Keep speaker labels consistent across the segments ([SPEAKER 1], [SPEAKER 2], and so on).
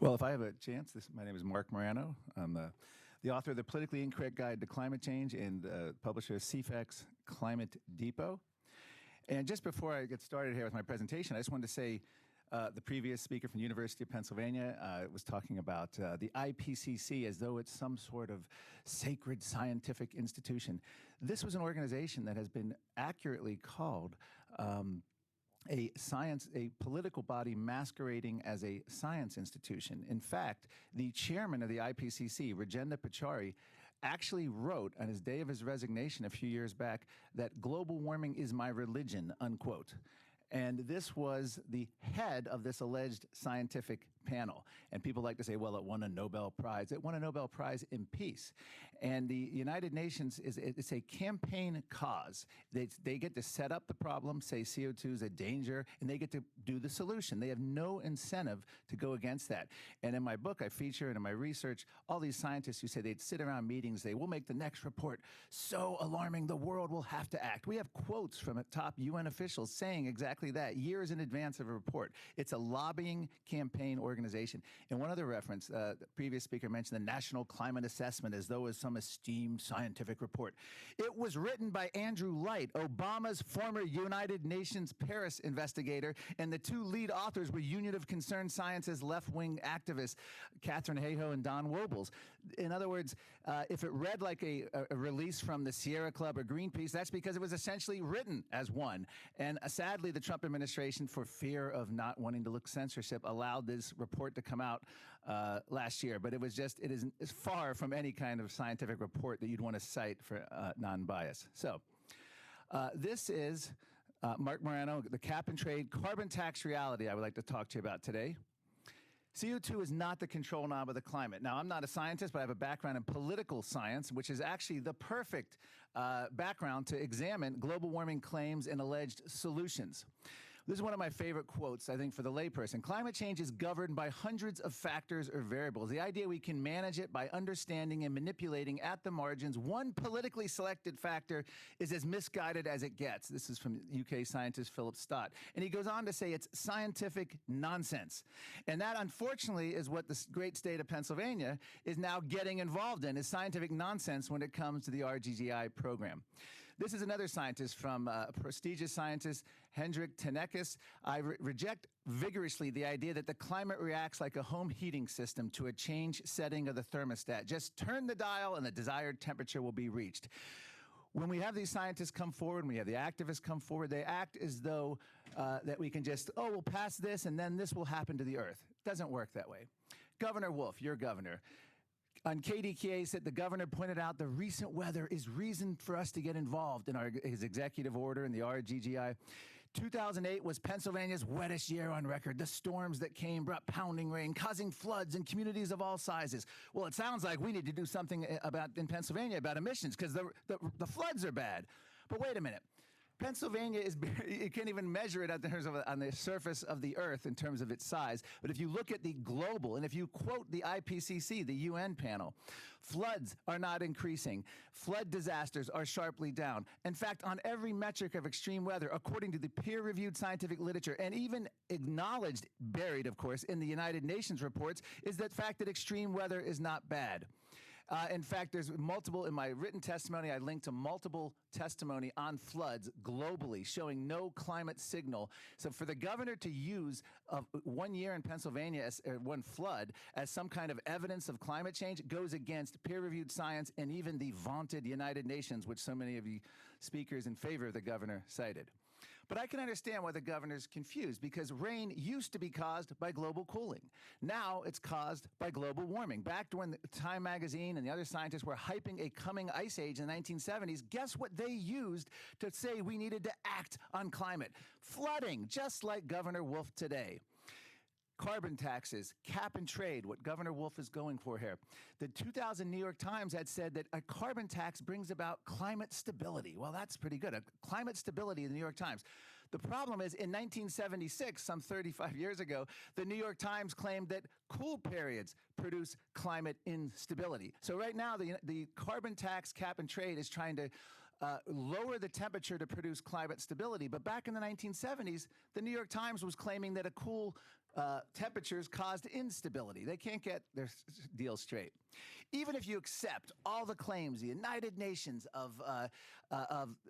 [SPEAKER 1] Well, if I have a chance, my name is Marc Morano. I'm the author of The Politically Incorrect Guide to Climate Change and publisher of CFAC's Climate Depot. And just before I get started here with my presentation, I just wanted to say the previous speaker from the University of Pennsylvania was talking about the IPCC as though it's some sort of sacred scientific institution. This was an organization that has been accurately called a political body masquerading as a science institution. In fact, the chairman of the IPCC, Rajendra Pachauri, actually wrote on his day of his resignation a few years back that global warming is my religion, unquote. And this was the head of this alleged scientific panel. And people like to say, well, it won a Nobel Prize. It won a Nobel Prize in peace. And the United Nations, it's a campaign cause. They get to set up the problem, say CO2 is a danger, and they get to do the solution. They have no incentive to go against that. And in my book, I feature, and in my research, all these scientists who say they'd sit around meetings, they will make the next report so alarming the world will have to act. We have quotes from top UN officials saying exactly that, years in advance of a report. It's a lobbying campaign organization. And one other reference, the previous speaker mentioned the National Climate Assessment as though it was some esteemed scientific report. It was written by Andrew Light, Obama's former United Nations Paris investigator, and the two lead authors were Union of Concerned Sciences left-wing activists, Catherine Hayhoe and Don Wobbles. In other words, if it read like a release from the Sierra Club or Greenpeace, that's because it was essentially written as one. And sadly, the Trump administration, for fear of not wanting to look censorship, allowed this report to come out last year. But it is far from any kind of scientific report that you'd want to cite for non-bias. So this is Marc Morano, the cap and trade carbon tax reality I would like to talk to you about today. CO2 is not the control knob of the climate. Now, I'm not a scientist, but I have a background in political science, which is actually the perfect background to examine global warming claims and alleged solutions. This is one of my favorite quotes, I think, for the layperson. Climate change is governed by hundreds of factors or variables. The idea we can manage it by understanding and manipulating at the margins one politically selected factor is as misguided as it gets. This is from UK scientist Philip Stott. And he goes on to say it's scientific nonsense. And that, unfortunately, is what the great state of Pennsylvania is now getting involved in, is scientific nonsense when it comes to the RGGI program. This is another scientist from prestigious scientist Hendrik Tenekes. I reject vigorously the idea that the climate reacts like a home heating system to a change setting of the thermostat. Just turn the dial and the desired temperature will be reached. When we have these scientists come forward, when we have the activists come forward, they act as though that we can just, oh, we'll pass this and then this will happen to the earth. It doesn't work that way. Governor Wolf, your governor, on KDKA said the governor pointed out the recent weather is reason for us to get involved in his executive order in the RGGI. 2008 was Pennsylvania's wettest year on record. The storms that came brought pounding rain, causing floods in communities of all sizes. Well, it sounds like we need to do something in Pennsylvania about emissions because the floods are bad. But wait a minute. Pennsylvania you can't even measure it on the surface of the earth in terms of its size. But if you look at the global, and if you quote the IPCC, the UN panel, floods are not increasing. Flood disasters are sharply down. In fact, on every metric of extreme weather, according to the peer-reviewed scientific literature, and even acknowledged, buried, of course, in the United Nations reports, is the fact that extreme weather is not bad. In fact, there's multiple, in my written testimony, I linked to multiple testimony on floods globally showing no climate signal. So for the governor to use 1 year in Pennsylvania, one flood, as some kind of evidence of climate change goes against peer-reviewed science and even the vaunted United Nations, which so many of you speakers in favor of the governor cited. But I can understand why the governor's confused, because rain used to be caused by global cooling. Now it's caused by global warming. Back when Time magazine and the other scientists were hyping a coming ice age in the 1970s, guess what they used to say we needed to act on climate? Flooding, just like Governor Wolf today. Carbon taxes, cap and trade, what Governor Wolf is going for here. The 2000 New York Times had said that a carbon tax brings about climate stability. Well, that's pretty good. A climate stability in the New York Times. The problem is, in 1976, some 35 years ago, the New York Times claimed that cool periods produce climate instability. So right now, the carbon tax, cap and trade is trying to lower the temperature to produce climate stability. But back in the 1970s, the New York Times was claiming that a cool temperatures caused instability. They can't get their deal straight. Even if you accept all the claims, the United Nations of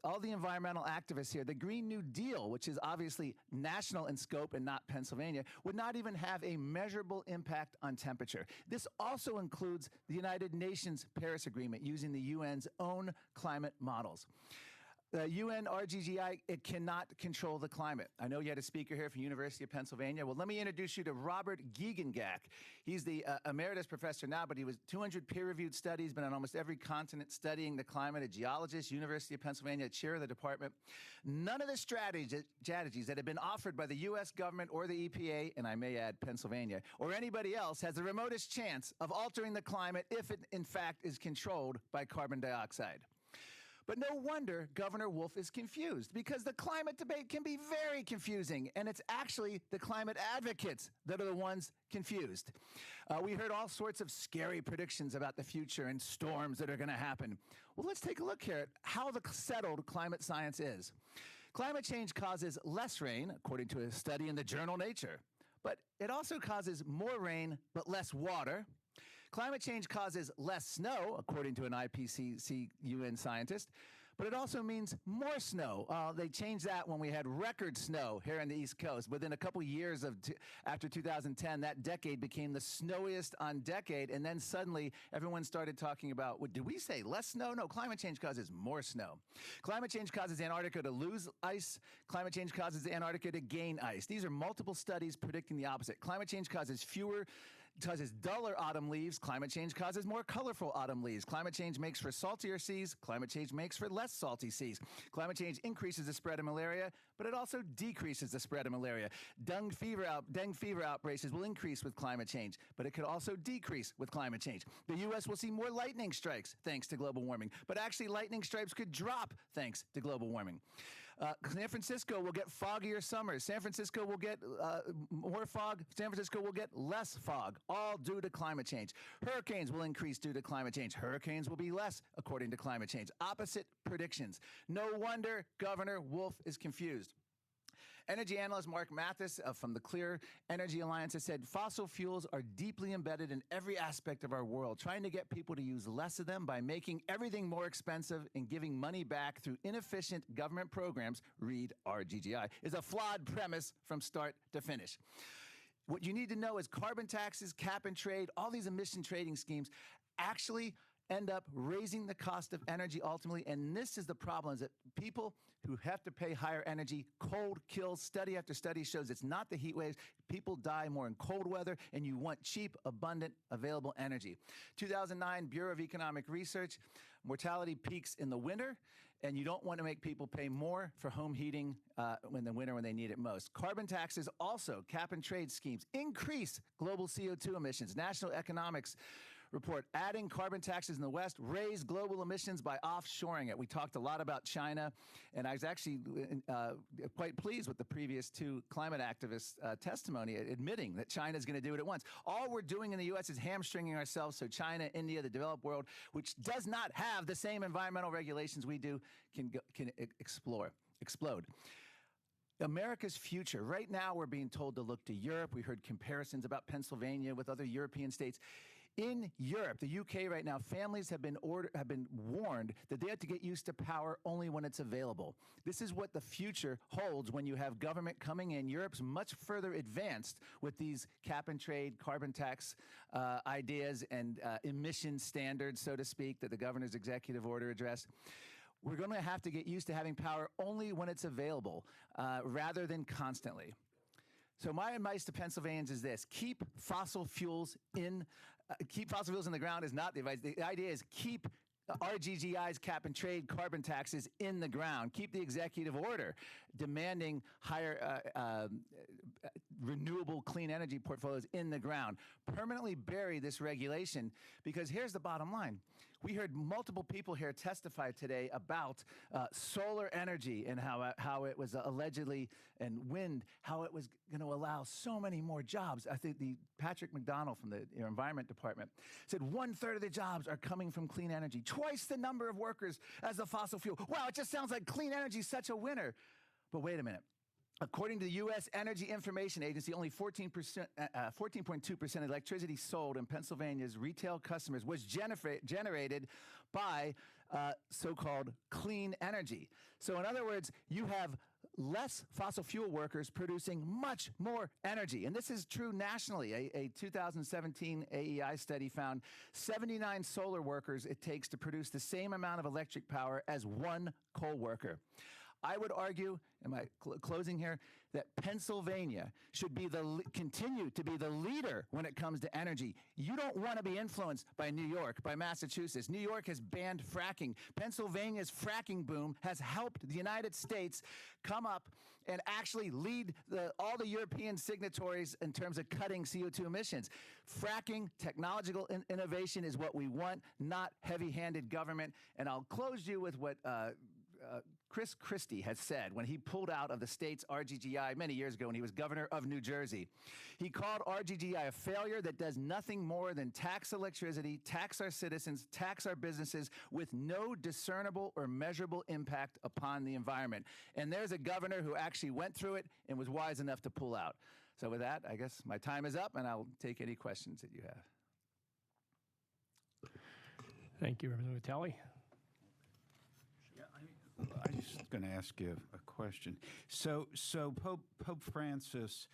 [SPEAKER 1] all the environmental activists here, the Green New Deal, which is obviously national in scope and not Pennsylvania, would not even have a measurable impact on temperature. This also includes the United Nations Paris Agreement using the UN's own climate models. The UN RGGI, it cannot control the climate. I know you had a speaker here from University of Pennsylvania. Well, let me introduce you to Robert Giegengach. He's the emeritus professor now, but he was 200 peer-reviewed studies, been on almost every continent studying the climate, a geologist, University of Pennsylvania, chair of the department. None of the strategies that have been offered by the U.S. government or the EPA, and I may add Pennsylvania, or anybody else has the remotest chance of altering the climate if it, in fact, is controlled by carbon dioxide. But no wonder Governor Wolf is confused, because the climate debate can be very confusing, and it's actually the climate advocates that are the ones confused. We heard all sorts of scary predictions about the future and storms that are going to happen. Well, let's take a look here at how the settled climate science is. Climate change causes less rain, according to a study in the journal Nature, but it also causes more rain but less water. Climate change causes less snow, according to an IPCC UN scientist, but it also means more snow. They changed that when we had record snow here on the East Coast. Within a couple years after 2010, that decade became the snowiest on decade, and then suddenly everyone started talking about, did we say less snow? No, climate change causes more snow. Climate change causes Antarctica to lose ice. Climate change causes Antarctica to gain ice. These are multiple studies predicting the opposite. Climate change causes duller autumn leaves. Climate change causes more colorful autumn leaves. Climate change makes for saltier seas. Climate change makes for less salty seas. Climate change increases the spread of malaria, but it also decreases the spread of malaria. Dengue fever outbreaks will increase with climate change, but it could also decrease with climate change. The U.S. will see more lightning strikes thanks to global warming, but actually lightning strikes could drop thanks to global warming. San Francisco will get foggier summers. San Francisco will get more fog. San Francisco will get less fog, all due to climate change. Hurricanes will increase due to climate change. Hurricanes will be less according to climate change. Opposite predictions. No wonder Governor Wolf is confused. Energy analyst Mark Mathis from the Clear Energy Alliance has said fossil fuels are deeply embedded in every aspect of our world, trying to get people to use less of them by making everything more expensive and giving money back through inefficient government programs, read RGGI, is a flawed premise from start to finish. What you need to know is carbon taxes, cap and trade, all these emission trading schemes actually end up raising the cost of energy ultimately, and this is the problem, is that people who have to pay higher energy, cold kills. Study after study shows it's not the heat waves. People die more in cold weather, and you want cheap, abundant, available energy. 2009 Bureau of Economic Research, mortality peaks in the winter, and you don't want to make people pay more for home heating in the winter when they need it most. Carbon taxes also, cap and trade schemes, increase global CO2 emissions. National Economics report, adding carbon taxes in the West raised global emissions by offshoring it. We talked a lot about China, and I was actually quite pleased with the previous two climate activists' testimony admitting that China is going to do it at once. All we're doing in the U.S. is hamstringing ourselves so China, India, the developed world, which does not have the same environmental regulations we do, can explode. America's future. Right now, we're being told to look to Europe. We heard comparisons about Pennsylvania with other European states. In Europe, the UK right now, families have been warned that they have to get used to power only when it's available. This is what the future holds when you have government coming in. Europe's much further advanced with these cap and trade, carbon tax ideas and emission standards, so to speak, that the governor's executive order addressed. We're going to have to get used to having power only when it's available, rather than constantly. So my advice to Pennsylvanians is this: keep fossil fuels in the ground is not the advice. The idea is keep RGGI's cap and trade carbon taxes in the ground. Keep the executive order demanding higher renewable clean energy portfolios in the ground. Permanently bury this regulation, because here's the bottom line. We heard multiple people here testify today about solar energy and how it was allegedly, and wind, how it was going to allow so many more jobs. I think Patrick McDonald from the Environment Department said 1/3 of the jobs are coming from clean energy, twice the number of workers as the fossil fuel. Wow, it just sounds like clean energy is such a winner. But wait a minute. According to the U.S. Energy Information Agency, only 14.2% electricity sold in Pennsylvania's retail customers was generated by so-called clean energy. So in other words, you have less fossil fuel workers producing much more energy. And this is true nationally. A 2017 AEI study found 79 solar workers it takes to produce the same amount of electric power as one coal worker. I would argue, in my closing here, that Pennsylvania should be continue to be the leader when it comes to energy. You don't want to be influenced by New York, by Massachusetts. New York has banned fracking. Pennsylvania's fracking boom has helped the United States come up and actually lead all the European signatories in terms of cutting CO2 emissions. Fracking, technological innovation is what we want, not heavy-handed government. And I'll close you with what Chris Christie has said when he pulled out of the state's RGGI many years ago when he was governor of New Jersey. He called RGGI a failure that does nothing more than tax electricity, tax our citizens, tax our businesses with no discernible or measurable impact upon the environment. And there's a governor who actually went through it and was wise enough to pull out. So with that, I guess my time is up, and I'll take any questions that you have.
[SPEAKER 2] Thank you, Representative Vitale.
[SPEAKER 3] I was just going to ask you a question. So Pope Francis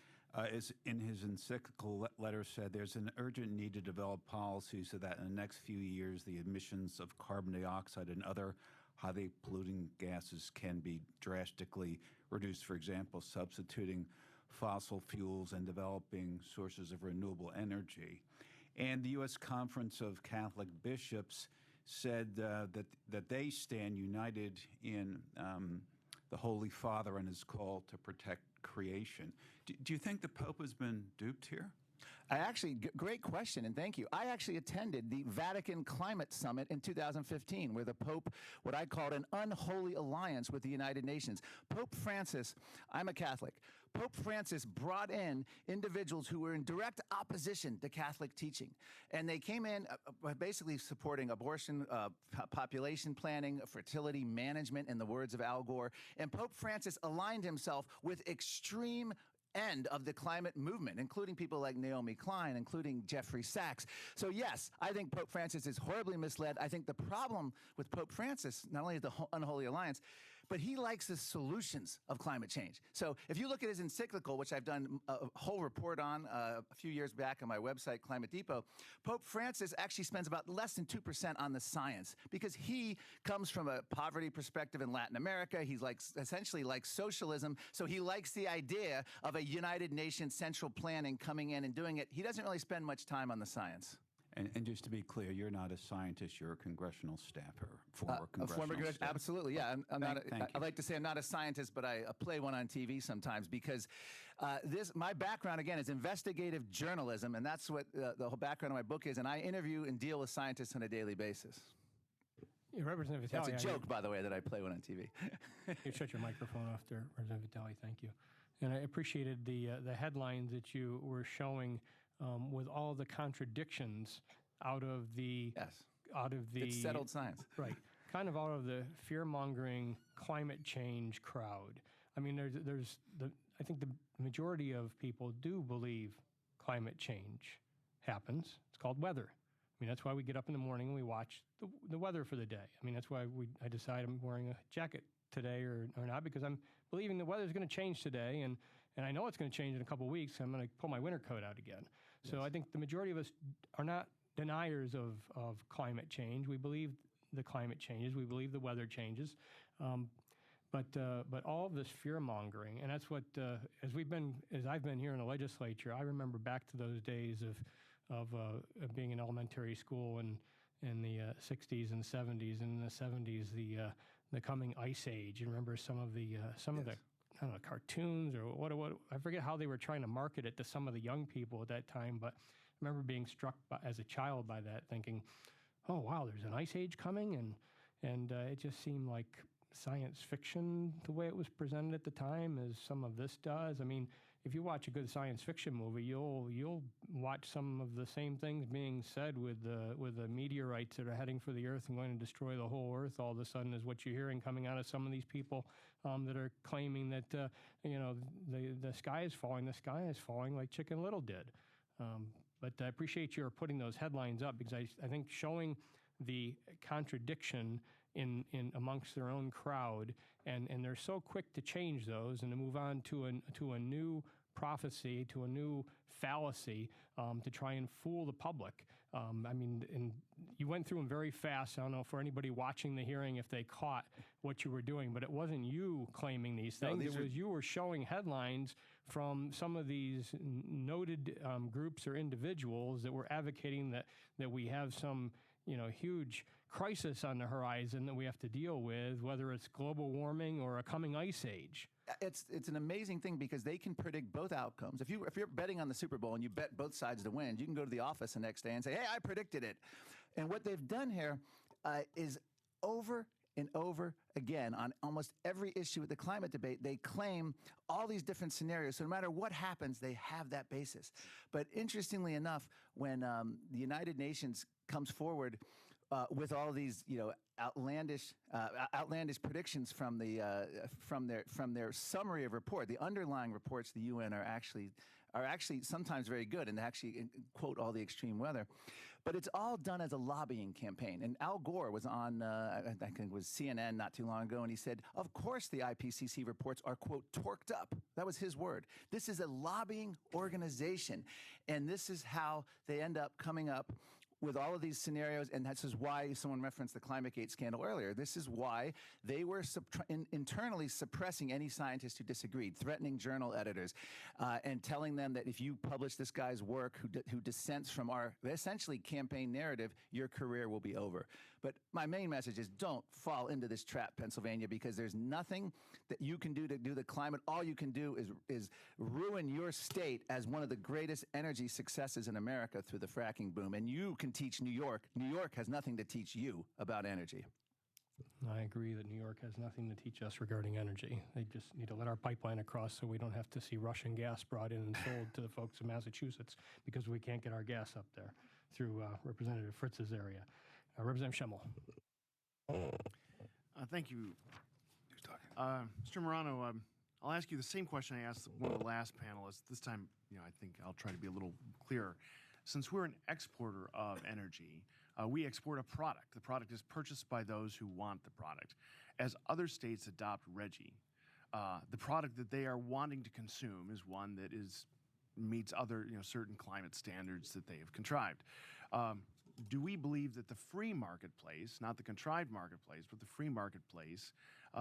[SPEAKER 3] is in his encyclical letter said there's an urgent need to develop policies so that in the next few years the emissions of carbon dioxide and other highly polluting gases can be drastically reduced. For example, substituting fossil fuels and developing sources of renewable energy. And the U.S. Conference of Catholic Bishops said that they stand united in the Holy Father and his call to protect creation. Do you think the Pope has been duped here?
[SPEAKER 1] Great question, and thank you. I actually attended the Vatican Climate Summit in 2015, where the Pope, what I called an unholy alliance with the United Nations. Pope Francis, I'm a Catholic. Pope Francis brought in individuals who were in direct opposition to Catholic teaching. And they came in basically supporting abortion, population planning, fertility management, in the words of Al Gore. And Pope Francis aligned himself with extreme end of the climate movement, including people like Naomi Klein, including Jeffrey Sachs. So yes, I think Pope Francis is horribly misled. I think the problem with Pope Francis, not only is the unholy alliance, but he likes the solutions of climate change. So if you look at his encyclical, which I've done a whole report on a few years back on my website, Climate Depot, Pope Francis actually spends about less than 2% on the science because he comes from a poverty perspective in Latin America. He's essentially like socialism. So he likes the idea of a United Nations central planning coming in and doing it. He doesn't really spend much time on the science.
[SPEAKER 3] And just to be clear, you're not a scientist, you're a congressional staffer, former congressional staffer.
[SPEAKER 1] Absolutely, yeah. I like to say I'm not a scientist, but I play one on TV sometimes because my background, again, is investigative journalism, and that's what the whole background of my book is, and I interview and deal with scientists on a daily basis.
[SPEAKER 2] Representative Vitale.
[SPEAKER 1] That's a joke, by the way, that I play one on TV.
[SPEAKER 2] You shut your microphone off there, Representative Vitale, thank you. And I appreciated the headlines that you were showing with all the contradictions out of the
[SPEAKER 1] it's settled science,
[SPEAKER 2] right? Kind of out of the fear-mongering climate change crowd. I mean, I think the majority of people do believe climate change happens. It's called weather. I mean, that's why we get up in the morning and we watch the weather for the day. I mean, that's why I decide I'm wearing a jacket today or not, because I'm believing the weather's going to change today, and I know it's going to change in a couple of weeks. I'm going to pull my winter coat out again. Yes. So I think the majority of us are not deniers of climate change. We believe the climate changes. We believe the weather changes. But all of this fear mongering, and that's what as I've been here in the legislature, I remember back to those days of being in elementary school in the 60s and 70s. And in the 70s, the coming ice age. You remember some of the I don't know, cartoons or what I forget how they were trying to market it to some of the young people at that time, but I remember being struck as a child by that, thinking, oh wow, there's an ice age coming, and it just seemed like science fiction the way it was presented at the time, as some of this does. I mean, if you watch a good science fiction movie, you'll watch some of the same things being said with the meteorites that are heading for the Earth and going to destroy the whole Earth. All of a sudden, is what you're hearing coming out of some of these people that are claiming that the sky is falling. The sky is falling like Chicken Little did. But I appreciate your putting those headlines up, because I think showing the contradiction in amongst their own crowd, and they're so quick to change those and to move on to a new prophecy, to a new fallacy, to try and fool the public. And you went through them very fast. I don't know for anybody watching the hearing if they caught what you were doing, but it wasn't you claiming these things. No, you were showing headlines from some of these noted groups or individuals that were advocating that we have some huge crisis on the horizon that we have to deal with, whether it's global warming or a coming ice age.
[SPEAKER 1] It's an amazing thing because they can predict both outcomes. If you're betting on the Super Bowl and you bet both sides to win, you can go to the office the next day and say, "Hey, I predicted it." And what they've done here is over and over again on almost every issue with the climate debate, they claim all these different scenarios. So no matter what happens, they have that basis. But interestingly enough, when the United Nations comes forward with all these, outlandish predictions from their summary of report, the underlying reports, the UN are actually sometimes very good and actually quote all the extreme weather. But it's all done as a lobbying campaign. And Al Gore was on, I think it was CNN not too long ago, and he said, of course the IPCC reports are, quote, torqued up. That was his word. This is a lobbying organization, and this is how they end up coming up with all of these scenarios, and this is why someone referenced the ClimateGate scandal earlier. This is why they were internally suppressing any scientists who disagreed, threatening journal editors, and telling them that if you publish this guy's work who dissents from our essentially campaign narrative, your career will be over. But my main message is don't fall into this trap, Pennsylvania, because there's nothing that you can do to do the climate. All you can do is ruin your state as one of the greatest energy successes in America through the fracking boom. And you can teach New York. New York has nothing to teach you about energy.
[SPEAKER 2] I agree that New York has nothing to teach us regarding energy. They just need to let our pipeline across so we don't have to see Russian gas brought in and sold to the folks in Massachusetts because we can't get our gas up there through Representative Fritz's area. Representative Schemmel.
[SPEAKER 4] Thank you. Mr. Morano, I'll ask you the same question I asked one of the last panelists. This time, I think I'll try to be a little clearer. Since we're an exporter of energy, we export a product. The product is purchased by those who want the product. As other states adopt RGGI, the product that they are wanting to consume is one that meets other certain climate standards that they have contrived. Do we believe that the free marketplace, not the contrived marketplace, but the free marketplace,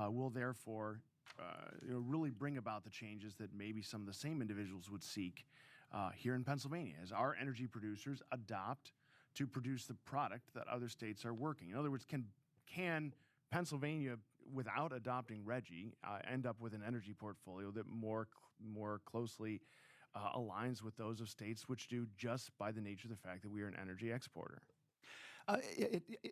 [SPEAKER 4] will therefore really bring about the changes that maybe some of the same individuals would seek here in Pennsylvania, as our energy producers adopt to produce the product that other states are working? In other words, can Pennsylvania, without adopting RGGI, end up with an energy portfolio that more closely aligns with those of states which do, just by the nature of the fact that we are an energy exporter?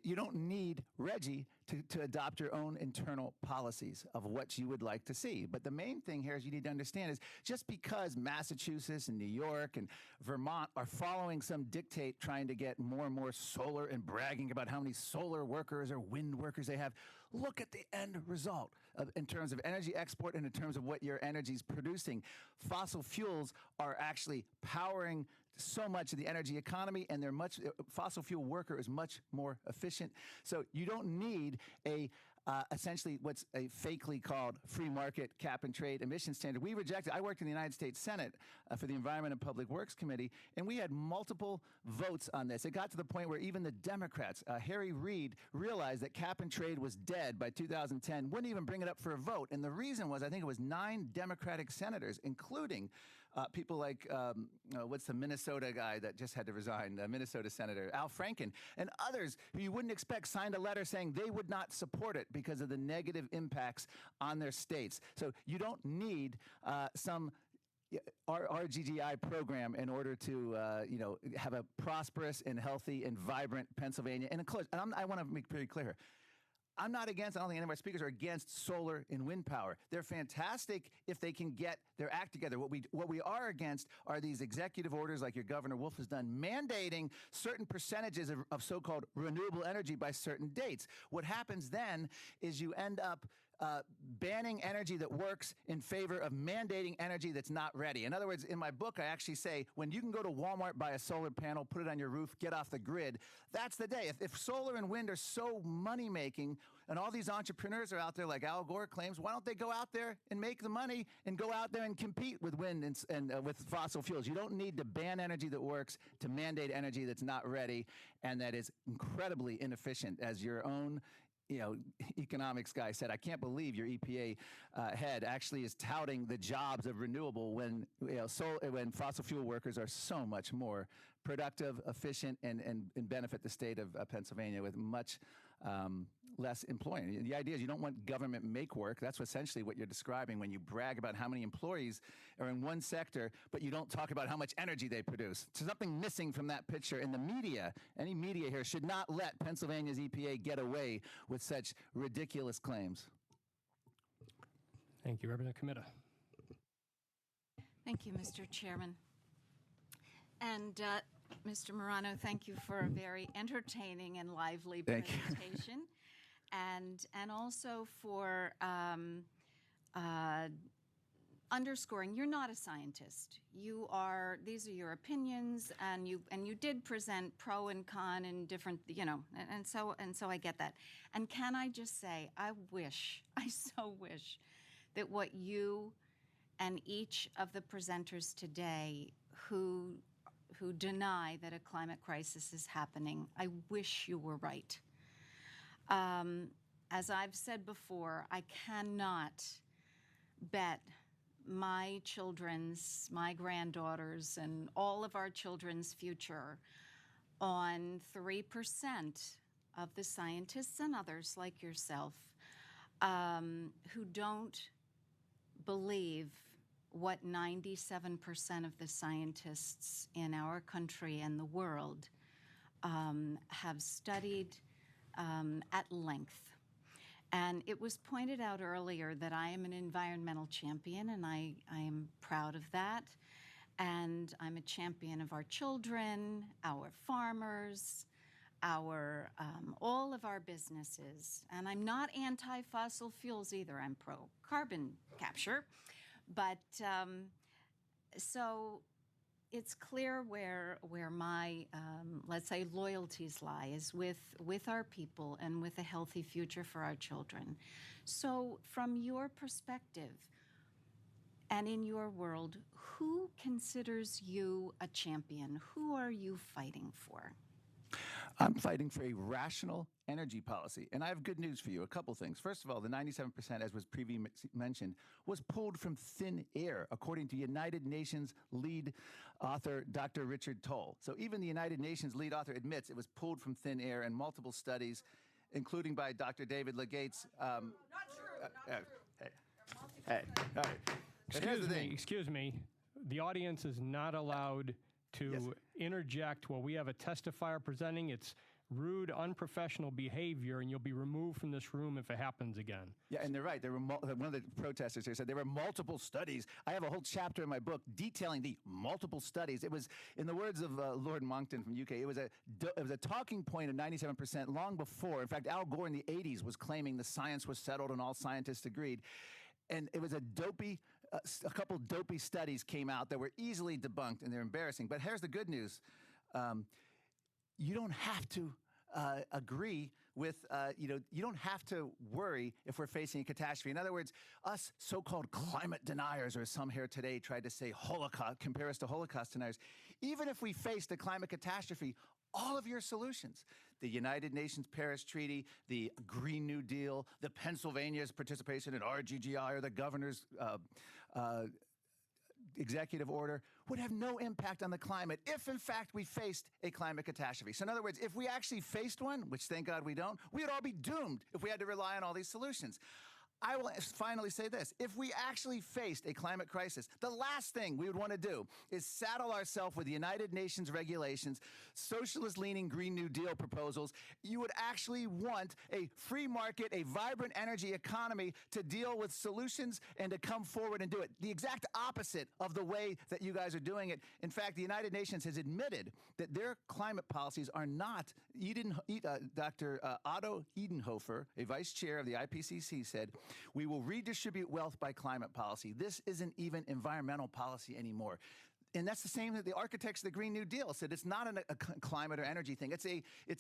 [SPEAKER 1] You don't need RGGI to adopt your own internal policies of what you would like to see. But the main thing here is you need to understand is just because Massachusetts and New York and Vermont are following some dictate trying to get more and more solar and bragging about how many solar workers or wind workers they have, look at the end result in terms of energy export and in terms of what your energy is producing. Fossil fuels are actually powering so much of the energy economy, and fossil fuel worker is much more efficient. So you don't need essentially what's a fakely called free market cap and trade emission standard. We rejected. I worked in the United States Senate for the Environment and Public Works Committee, and we had multiple votes on this. It got to the point where even the Democrats, Harry Reid, realized that cap and trade was dead by 2010, wouldn't even bring it up for a vote. And the reason was, I think it was 9 Democratic senators, including people like, what's the Minnesota guy that just had to resign, the Minnesota Senator, Al Franken, and others who you wouldn't expect signed a letter saying they would not support it because of the negative impacts on their states. So you don't need some RGGI program in order to have a prosperous and healthy and vibrant Pennsylvania. And I want to make very clear, I'm not against, I don't think any of our speakers are against solar and wind power. They're fantastic if they can get their act together. What we are against are these executive orders like your Governor Wolf has done, mandating certain percentages of so-called renewable energy by certain dates. What happens then is you end up banning energy that works in favor of mandating energy that's not ready. In other words, in my book, I actually say, when you can go to Walmart, buy a solar panel, put it on your roof, get off the grid, that's the day. If solar and wind are so money-making, and all these entrepreneurs are out there, like Al Gore claims, why don't they go out there and make the money and go out there and compete with wind and with fossil fuels? You don't need to ban energy that works to mandate energy that's not ready and that is incredibly inefficient, as your own economics guy said. I can't believe your EPA head actually is touting the jobs of renewable when when fossil fuel workers are so much more productive, efficient, and benefit the state of Pennsylvania with much less employing. The idea is you don't want government make work. That's essentially what you're describing when you brag about how many employees are in one sector, but you don't talk about how much energy they produce. So something missing from that picture in the media. Any media here should not let Pennsylvania's EPA get away with such ridiculous claims.
[SPEAKER 2] Thank you, Representative Committa.
[SPEAKER 5] Thank you, Mr. Chairman. And Mr. Morano, thank you for a very entertaining and lively presentation. And also for underscoring you're not a scientist. You are, these are your opinions, and you did present pro and con and different, and so I get that. And can I just say, I so wish that what you and each of the presenters today who deny that a climate crisis is happening, I wish you were right. As I've said before, I cannot bet my children's, my granddaughters, and all of our children's future on 3% of the scientists and others like yourself who don't believe what 97% of the scientists in our country and the world have studied at length. And it was pointed out earlier that I am an environmental champion, and I am proud of that. And I'm a champion of our children, our farmers, our all of our businesses. And I'm not anti-fossil fuels either. I'm pro-carbon capture. But so it's clear where my, let's say, loyalties lie is with our people and with a healthy future for our children. So from your perspective and in your world, who considers you a champion? Who are you fighting for?
[SPEAKER 1] I'm fighting for a rational energy policy. And I have good news for you, a couple things. First of all, the 97%, as was previously mentioned, was pulled from thin air, according to United Nations lead author, Dr. Richard Toll. So even the United Nations lead author admits it was pulled from thin air, and multiple studies, including by Dr. David Legates.
[SPEAKER 5] Not true.
[SPEAKER 1] Hey, all right.
[SPEAKER 2] Excuse me. The audience is not allowed to interject while we have a testifier presenting. It's rude, unprofessional behavior, and you'll be removed from this room if it happens again.
[SPEAKER 1] Yeah, and they're right. There were one of the protesters here said there were multiple studies. I have a whole chapter in my book detailing the multiple studies. It was, in the words of Lord Monckton from UK, it was a talking point of 97% long before. In fact, Al Gore in the 80s was claiming the science was settled and all scientists agreed. And it was a couple dopey studies came out that were easily debunked, and they're embarrassing. But here's the good news. You don't have to agree with, you don't have to worry if we're facing a catastrophe. In other words, us so-called climate deniers, or as some here today tried to say Holocaust, compare us to Holocaust deniers, even if we faced a climate catastrophe, all of your solutions, the United Nations Paris Treaty, the Green New Deal, the Pennsylvania's participation in RGGI, or the governor's executive order, would have no impact on the climate if, in fact, we faced a climate catastrophe. So in other words, if we actually faced one, which thank God we don't, we would all be doomed if we had to rely on all these solutions. I will finally say this. If we actually faced a climate crisis, the last thing we would want to do is saddle ourselves with United Nations regulations, socialist-leaning Green New Deal proposals. You would actually want a free market, a vibrant energy economy to deal with solutions and to come forward and do it. The exact opposite of the way that you guys are doing it. In fact, the United Nations has admitted that their climate policies are not. Dr. Otto Edenhofer, a vice chair of the IPCC, said, "We will redistribute wealth by climate policy. This isn't even environmental policy anymore." And that's the same that the architects of the Green New Deal said. It's not a climate or energy thing. It's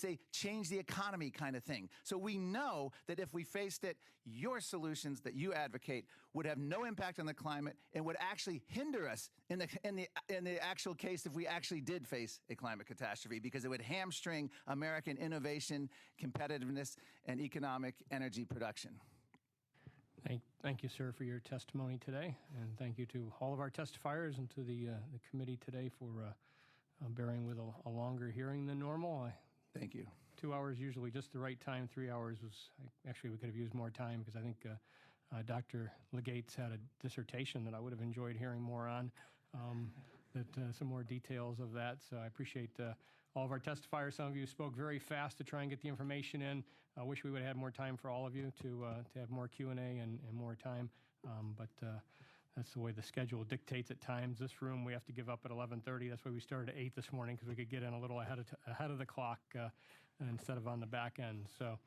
[SPEAKER 1] a change the economy kind of thing. So we know that if we faced it, your solutions that you advocate would have no impact on the climate and would actually hinder us in the actual case if we actually did face a climate catastrophe, because it would hamstring American innovation, competitiveness, and economic energy production.
[SPEAKER 2] Thank you, sir, for your testimony today, and thank you to all of our testifiers and to the committee today for bearing with a longer hearing than normal.
[SPEAKER 1] Thank you.
[SPEAKER 2] 2 hours usually just the right time. 3 hours was actually, we could have used more time because I think Dr. Legates had a dissertation that I would have enjoyed hearing more on, some more details of that. So I appreciate all of our testifiers. Some of you spoke very fast to try and get the information in. I wish we would have had more time for all of you to have more Q&A and more time, but that's the way the schedule dictates at times. This room we have to give up at 11:30. That's why we started at 8 this morning, because we could get in a little ahead of the clock instead of on the back end. So